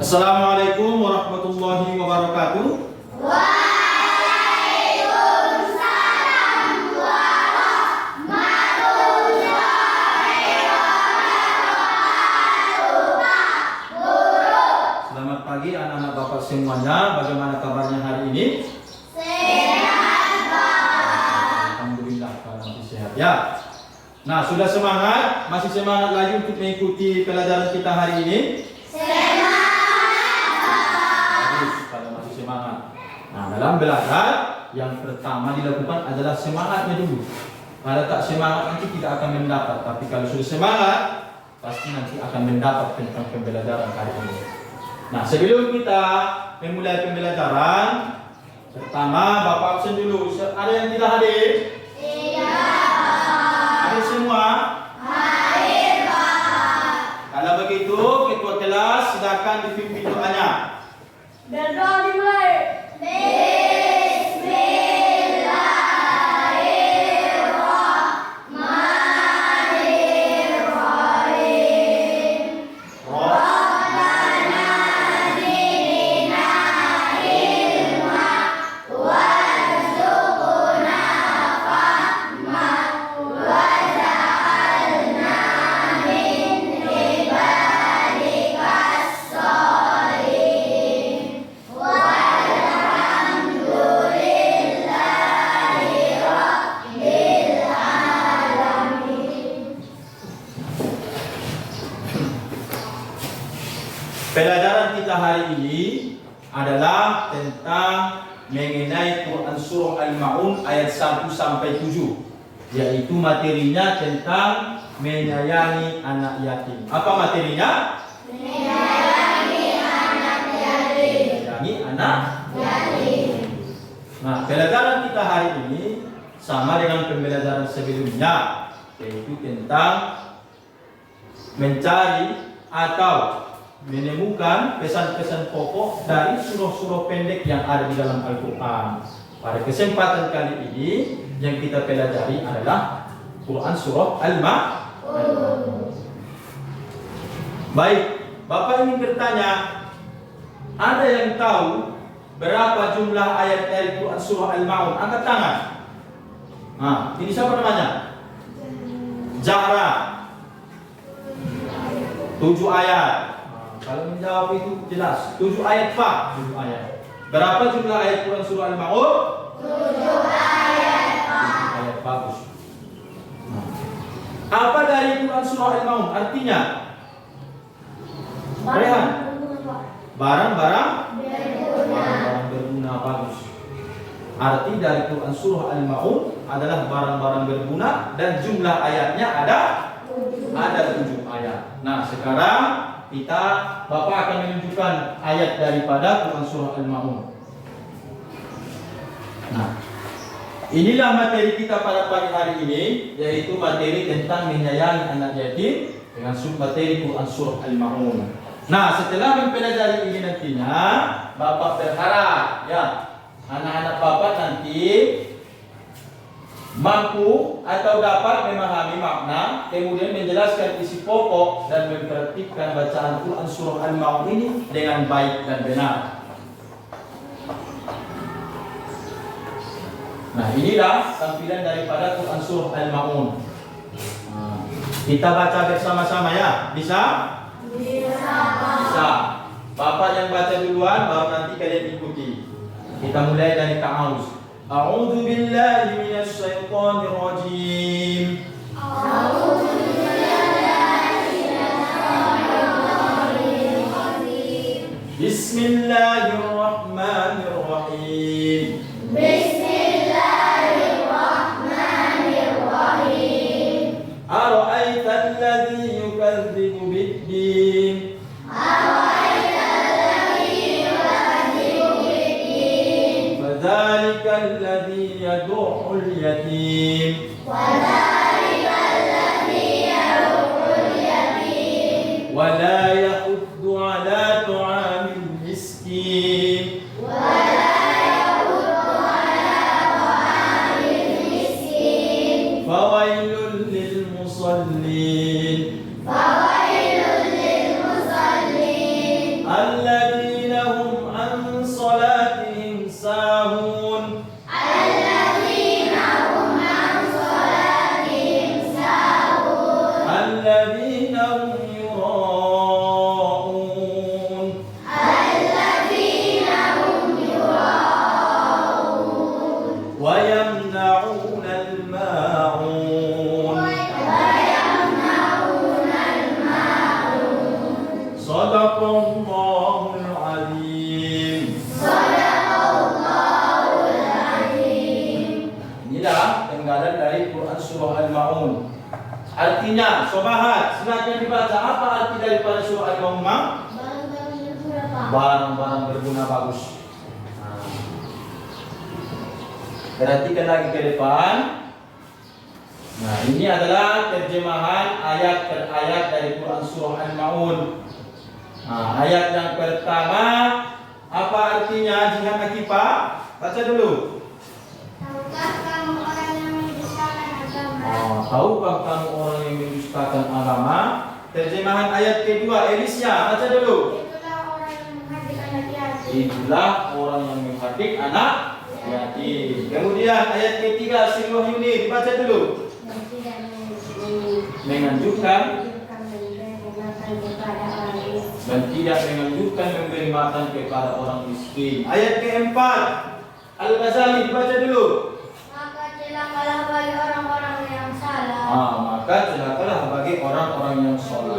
Assalamualaikum warahmatullahi wabarakatuh. Waalaikumsalam warahmatullahi wabarakatuh. Guru. Selamat pagi anak-anak Bapak semuanya. Bagaimana kabarnya hari ini? Sehat, Pak. Alhamdulillah kalau masih sehat ya. Nah, sudah semangat? Masih semangat lagi untuk mengikuti pelajaran kita hari ini? Nah, dalam belajar yang pertama dilakukan adalah semangatnya dulu. Kalau tak semangat nanti tidak akan mendapat. Tapi kalau sudah semangat, pasti nanti akan mendapat tentang pembelajaran hari ini. Nah, sebelum kita memulai pembelajaran, pertama Bapak absen dulu. Ada yang tidak hadir? Tidak. Hadir semua? Hadir, Pak. Kalau begitu, ketua kelas silakan dipimpin doanya. Berdoa dimulai. Bismillahirrahmanirrahim. Rabbana zidna ilma warzuqna fahma waj'alna min ibadikas sholihin. Pelajaran kita hari ini adalah tentang mengenai Quran Surah Al-Ma'un ayat 1 sampai 7, yaitu materinya tentang menyayangi anak yatim. Apa materinya? Menyayangi anak yatim. Menyayangi anak Yatim. Nah, pelajaran kita hari ini sama dengan pembelajaran sebelumnya, yaitu tentang mencari atau menemukan pesan-pesan pokok dari surah-surah pendek yang ada di dalam Al-Quran. Pada kesempatan kali ini yang kita pelajari adalah Quran Surah Al-Ma'un. Baik, Bapak ingin bertanya, ada yang tahu berapa jumlah ayat dari Quran Surah Al-Ma'un? Angkat tangan. Nah, ini siapa namanya? Zahra. 7 ayat. Kalau menjawab itu jelas. 7 ayat Pak. 7 ayat. Berapa jumlah ayat Quran Surah Al-Ma'un? 7 ayat, Pak. 7 ayat, bagus. Nah, apa dari Quran Surah Al-Ma'un? Artinya? Rehan. Barang-barang berguna, bagus. Arti dari Quran Surah Al-Ma'un adalah barang-barang berguna dan jumlah ayatnya ada 7 ayat. Nah, sekarang Bapak akan menunjukkan ayat daripada Quran Surah Al-Ma'un. Nah, inilah materi kita pada pagi hari ini, yaitu materi tentang menyayangi anak yatim dengan materi Quran Surah Al-Ma'un. Nah, setelah mempelajari ini nantinya, Bapak berharap ya anak-anak Bapak nanti mampu atau dapat memahami makna, kemudian menjelaskan isi pokok dan mempraktikkan bacaan Quran Surah Al-Ma'un ini dengan baik dan benar. Nah, inilah tampilan daripada Quran Surah Al-Ma'un. Nah, kita baca bersama-sama ya. Bisa? Bisa. Bapak yang baca duluan, baru nanti kalian ikuti. Kita mulai dari ta'awuz. A'udzu billahi minasy syaithanir rajim. A'udzu billahi minasyaitonir rajim. Bismillahirrahmanirrahim. Bismillahirrahmanirrahim. Ara'aita alladhi yukadzibu bid-din. فذلك الذي يدعو اليتيم ولا يحض على طعام المسكين فويل للمصلين الذين Artinya, sobahat, silakan dibaca. Apa arti daripada surah Al-Maun? Barang-barang berguna, Pak. Barang-barang berguna bagus. Perhatikan lagi ke depan. Nah, ini adalah terjemahan ayat per ayat dari Quran surah Al-Maun. Nah, ayat yang pertama, apa artinya jihad akibat? Baca dulu. Tahukah kamu orang yang mendustakan agama? Tahukah kamu orang yang mendustakan agama? Terjemahan ayat kedua, Elisha, baca dulu. Itulah orang yang menghadik anak yatim. Itulah orang yang menghardik anak yatim. Kemudian ayat ketiga, Sri Wahyuni, dibaca dulu. Dan tidak Menganjurkan memberi makan kepada orang miskin. dan tidak menganjurkan memberi makan kepada orang miskin. Ayat keempat, Al-Ghazali, dibaca dulu. Maka celakalah bagi orang-orang yang salah. Maka celakalah bagi orang-orang yang soleh.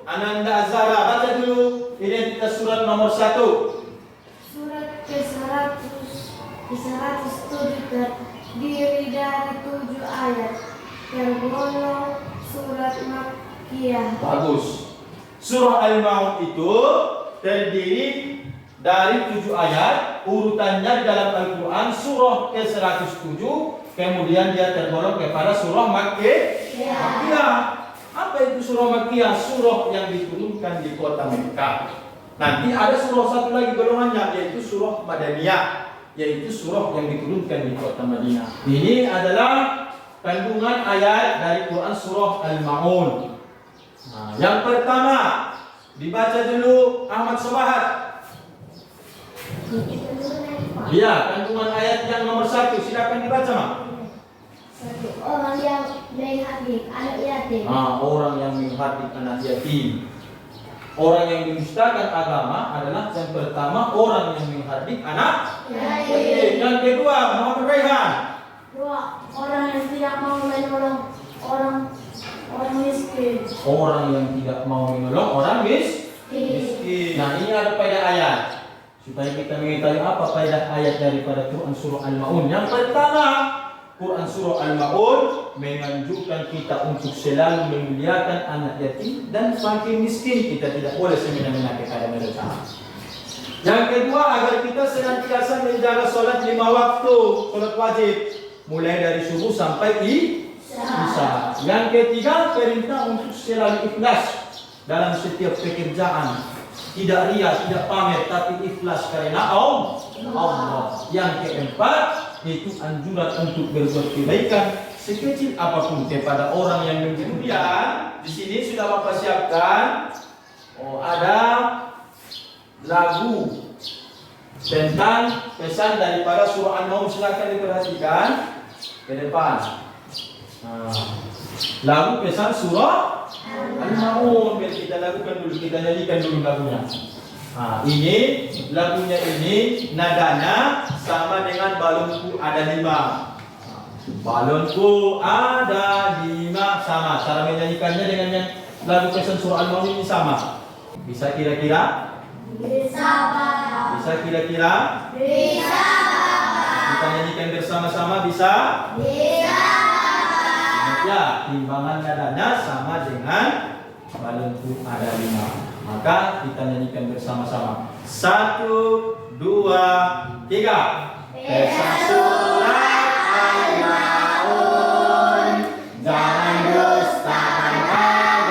Ananda Azhara, baca dulu. Identitas surat nomor 1. Surat ke-107 terdiri dari 7 ayat. Tergolong surat Makkiyah. Bagus. Surah Al-Maun itu terdiri dari 7 ayat. Urutannya dalam Al-Quran surah ke-107. Kemudian dia tergolong kepada surah Makkiyah. Apa itu surah Makkiyah? Surah yang diturunkan di kota Mekah. Nanti ada surah satu lagi golongannya, yaitu surah Madaniyah, yaitu surah yang diturunkan di kota Madinah. Ini adalah kandungan ayat dari Quran surah Al-Maun. Nah, yang pertama dibaca dulu Ahmad Sobahat. Iya, kandungan ayat yang nomor 1, silakan dibaca, Mak. Orang yang menghadik anak yatim. Orang yang menghardik anak yatim. Orang yang mendustakan agama adalah yang pertama orang yang menghardik anak yatim. Yang kedua, Muhammad Raihan. 2. Orang yang tidak mau menolong orang miskin. Orang yang tidak mau menolong orang miskin. Nah, ini ada pada ayat. Supaya kita mengetahui apa faedah ayat daripada Quran surah Al-Maun. Yang pertama, Quran surah Al-Maun menganjurkan kita untuk selalu memuliakan anak yatim dan fakir miskin. Kita tidak boleh semena-mena kepada mereka. Yang kedua, agar kita senantiasa menjaga sholat 5 waktu, sholat wajib, mulai dari subuh sampai isya. Yang ketiga, perintah untuk selalu ikhlas dalam setiap pekerjaan. Tidak ria, tidak pamer, tapi ikhlas karena Allah. Yang keempat, itu anjuran untuk berbuat kebaikan sekecil apapun kepada orang yang membutuhkan. Di sini sudah Bapak siapkan. Ada lagu tentang pesan daripada surah An-Naum, silakan diperhatikan ke depan. Lagu pesan surah Al-Maun, biar kita lakukan dulu, kita nyanyikan dulu lagunya. Ini lagunya ini nadanya sama dengan balonku ada 5. Balonku ada 5 sama. Cara menyanyikannya dengan yang lagu pesan surah Al-Maun ini sama. Bisa kira-kira? Bisa, Pak. Bisa kira-kira? Bisa. Kita nyanyikan bersama-sama bisa? Bisa. Ya, timbangan nadanya sama dengan balonku ada 5. Maka kita nyanyikan bersama-sama. 1, 2, 3. Pesan surah Al-Maun, jangan dustakan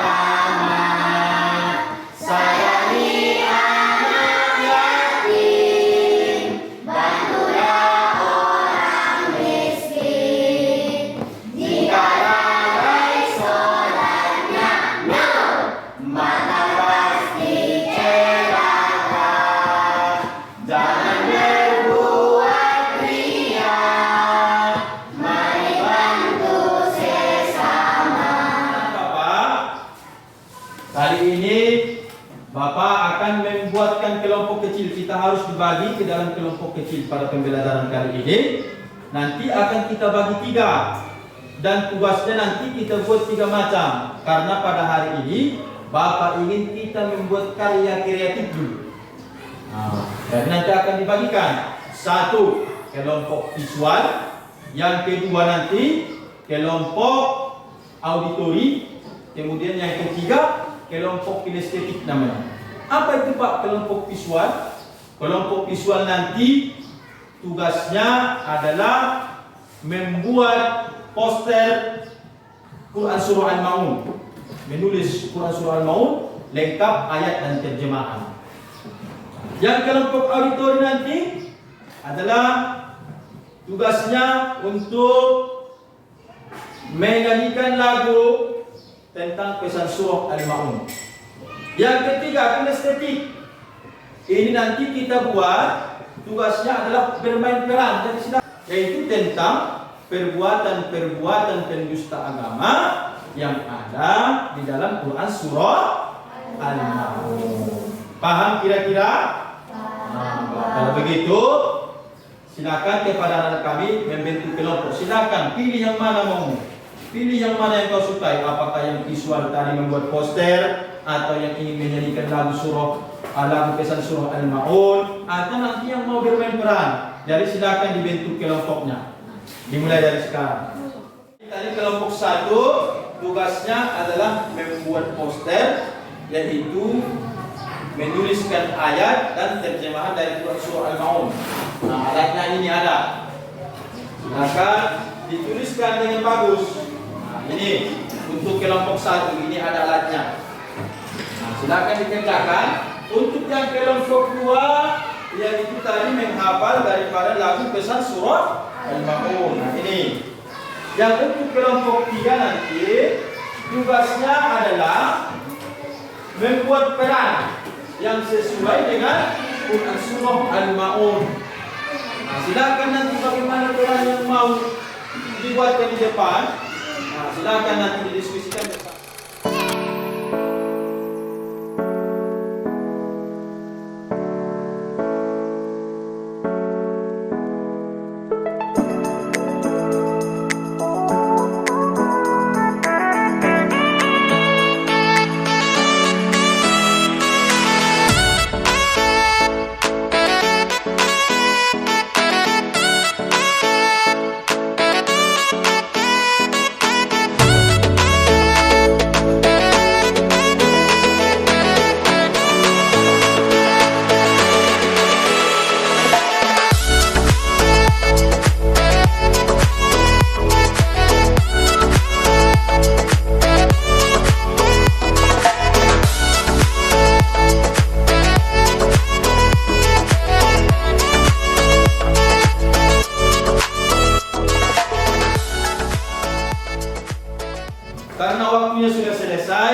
agama, sayangi anak yatim, bantulah orang miskin. Jika lalai sholatnya, maka pasti celaka. Jangan berbuat ria, mari bantu sesama. Bapak, kali ini Bapak akan membuatkan kelompok kecil. Kita harus dibagi ke dalam kelompok kecil pada pembelajaran kali ini. Nanti akan kita bagi 3. Dan tugasnya nanti kita buat 3 macam. Karena pada hari ini Bapak ingin kita membuat karya kreatif dulu. Dan nanti akan dibagikan. 1, kelompok visual. Yang kedua nanti kelompok auditori. Kemudian yang ketiga, kelompok kinestetik namanya. Apa itu Pak kelompok visual? Kelompok visual nanti tugasnya adalah membuat poster Quran Surah Al-Ma'un, menulis Quran Surah Al-Ma'un lengkap ayat dan terjemahan. Yang kelompok auditori nanti adalah tugasnya untuk menyanyikan lagu tentang pesan Surah Al-Ma'un. Yang ketiga, kinestetik. Ini nanti kita buat, tugasnya adalah bermain peran, yaitu tentang perbuatan-perbuatan pendusta agama yang ada di dalam Quran Surah Al-Ma'un. Paham kira-kira? Kalau begitu, silakan kepada anak kami membentuk kelompok. Silakan pilih yang mana mau. Pilih yang mana yang kau sukai. Apakah yang visual tadi membuat poster, atau yang ingin menyanyikan lagu pesan Surah Al-Ma'un, atau nanti yang mau bermain peran. Jadi silakan dibentuk kelompoknya. Dimulai dari sekarang. Tadi kelompok 1 tugasnya adalah membuat poster, yaitu menuliskan ayat dan terjemahan dari Surah Al-Ma'un. Nah, ayatnya ini ada. Silakan dituliskan dengan bagus. Nah, ini untuk kelompok 1 ini ada alatnya. Nah, silakan dikerjakan. Untuk yang kelompok 2, yaitu tadi menghafal daripada lagu pesan Surah Al-Ma'un. Nah, ini. Yang untuk kelompok 3 nanti tugasnya adalah membuat peran yang sesuai dengan Quran Surah Al-Ma'un. Nah, silakan nanti bagaimana peran yang mau dibuatkan di depan. Nah, silakan nanti didiskusikan bersama. Karena waktunya sudah selesai,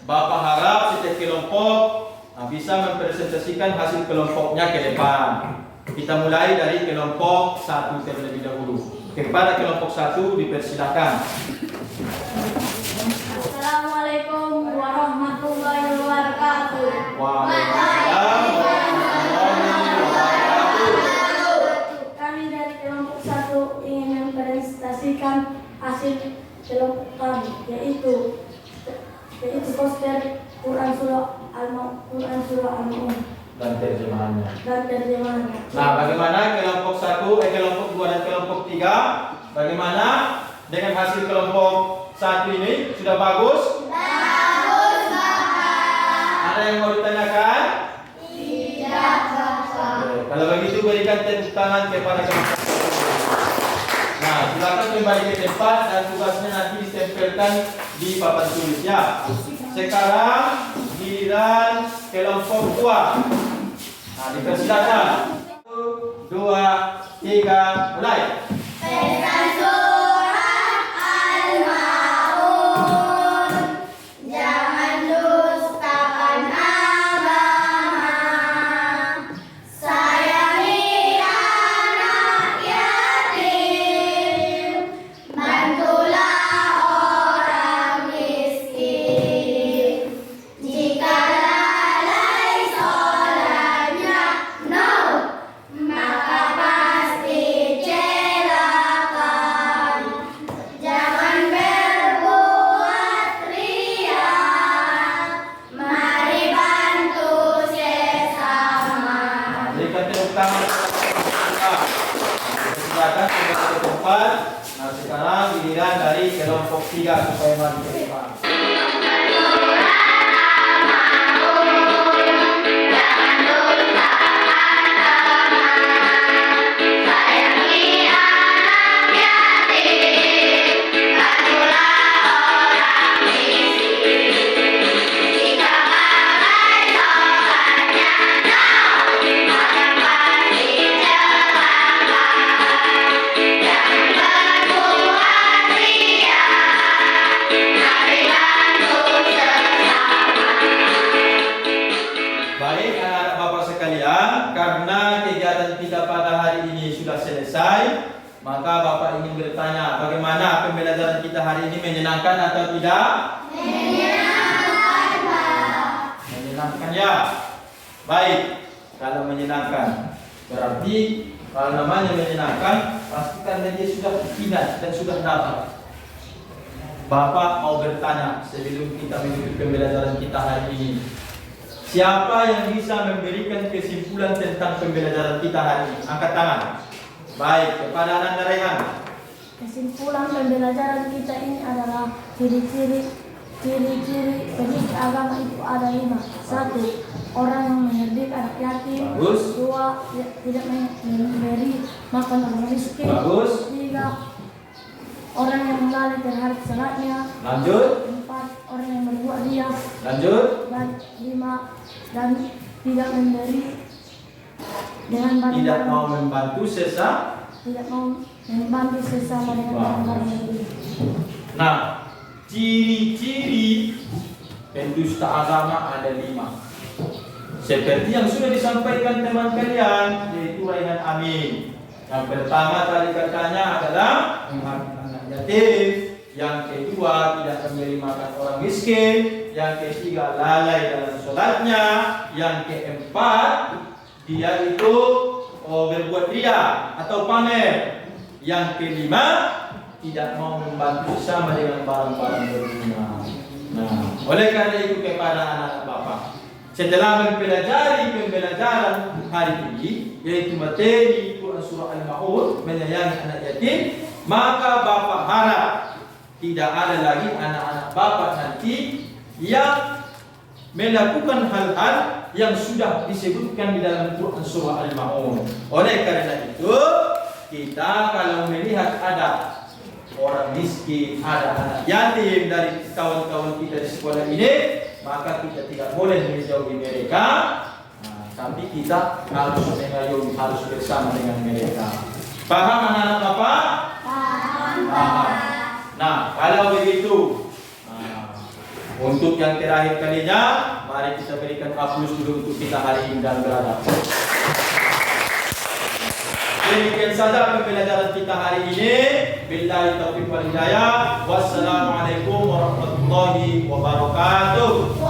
Bapak harap setiap kelompok bisa mempresentasikan hasil kelompoknya ke depan. Kita mulai dari kelompok 1 terlebih dahulu. Kepada kelompok 1 dipersilakan. Assalamualaikum warahmatullahi wabarakatuh. Waalaikumsalam warahmatullahi wabarakatuh. Kami dari kelompok 1 ingin mempresentasikan hasil kelompok kami, yaitu poster Quran Surah Al-Ma'un Dan terjemahannya. Nah, bagaimana kelompok 1, kelompok 2 dan kelompok 3? Bagaimana dengan hasil kelompok 1 ini? Sudah bagus? Bagus, Bapak. Ada yang mau ditanyakan? Tidak, Bapak. Kalau begitu berikan tepuk tangan kepada kelompok. Nah, silakan kembali ke tempat dan tugasnya nanti ditempelkan di papan tulis ya. Sekarang giliran kelompok 2. Nah, dipersilakan. 1, 2, 3, mulai. Pesan Surah Al-Ma'un, jangan dustakan agama, sayangi anak yatim, bantulah orang miskin. Jika lalai sholatnya, no, maka pasti celaka. dari kelompok 3 supaya maju ke depan. Baik anak-anak Bapak sekalian, karena kegiatan kita pada hari ini sudah selesai, maka Bapak ingin bertanya, bagaimana pembelajaran kita hari ini, menyenangkan atau tidak? Menyenangkan, Pak. Menyenangkan ya? Baik, kalau menyenangkan, berarti kalau namanya menyenangkan, pastikan dia sudah ingat dan sudah dapat. Bapak mau bertanya sebelum kita mengikuti pembelajaran kita hari ini. Siapa yang bisa memberikan kesimpulan tentang pembelajaran kita hari ini? Angkat tangan. Baik, kepada Ananda Rehan. Kesimpulan pembelajaran kita ini adalah ciri-ciri pendidik agama itu ada 5. 1. Orang yang mendidik anak yatim. Bagus. 2. Tidak memberi makan orang miskin. Bagus. 3. Orang yang melalui terhadap salatnya. Lanjut. 4. Orang yang berbuat riya. Lanjut. Dan 5. Dan tidak memberi dengan barang-barang. Tidak mau membantu sesama. Tidak mau membantu sesama dengan barang-barang yang beli. Nah, ciri-ciri pendusta agama ada 5. Seperti yang sudah disampaikan teman kalian, yaitu Raihan Amin. Yang pertama tadi katanya adalah menghargai anak yatim. Yang kedua, tidak memberi makan orang miskin. Yang ketiga, lalai dalam sholatnya. Yang keempat, dia itu berbuat riya atau pamer. Yang kelima, tidak mau membantu sesama dengan barang-barang berguna. Nah, oleh karena itu kepada anak-anak Bapak, setelah mempelajari pembelajaran hari ini, yaitu materi Quran Surah Al-Ma'un, menyayangi anak yatim, maka Bapak harap tidak ada lagi anak-anak Bapak nanti yang melakukan hal-hal yang sudah disebutkan di dalam Quran Surah Al-Ma'un. Oleh karena itu, kita kalau melihat ada orang miskin, ada anak yatim dari kawan-kawan kita di sekolah ini, maka kita tidak boleh menjauhi mereka. Nah, tapi kita harus mengayomi, harus bersama dengan mereka. Paham anak-anak Bapak? Paham. Nah, kalau begitu, untuk yang terakhir kalinya, mari kita berikan aplaus dulu untuk kita hari ini dan beradab. Demikian saja pembelajaran kita hari ini. Billahi taufiq wal hidayah. Wassalamualaikum warahmatullahi wabarakatuh.